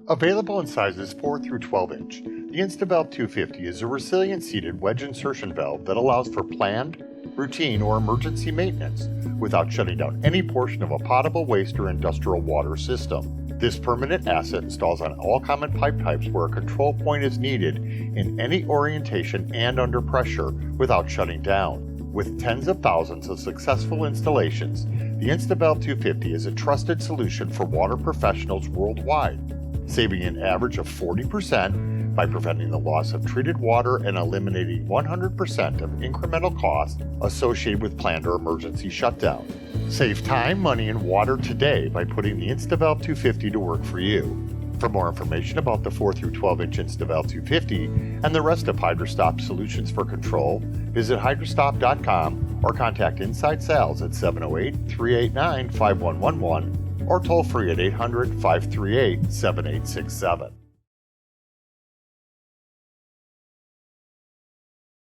Available in sizes 4 through 12 inch, the Insta-Valve 250 is a resilient seated wedge insertion valve that allows for planned, routine, or emergency maintenance without shutting down any portion of a potable waste or industrial water system. This permanent asset installs on all common pipe types where a control point is needed in any orientation and under pressure without shutting down. With tens of thousands of successful installations, the Insta-Valve 250 is a trusted solution for water professionals worldwide, saving an average of 40% by preventing the loss of treated water and eliminating 100% of incremental costs associated with planned or emergency shutdown. Save time, money, and water today by putting the Insta-Valve 250 to work for you. For more information about the 4 through 12 inch Insta-Valve 250 and the rest of Hydrostop solutions for control, visit hydrostop.com or contact Inside Sales at 708-389-5111 or toll free at 800-538-7867.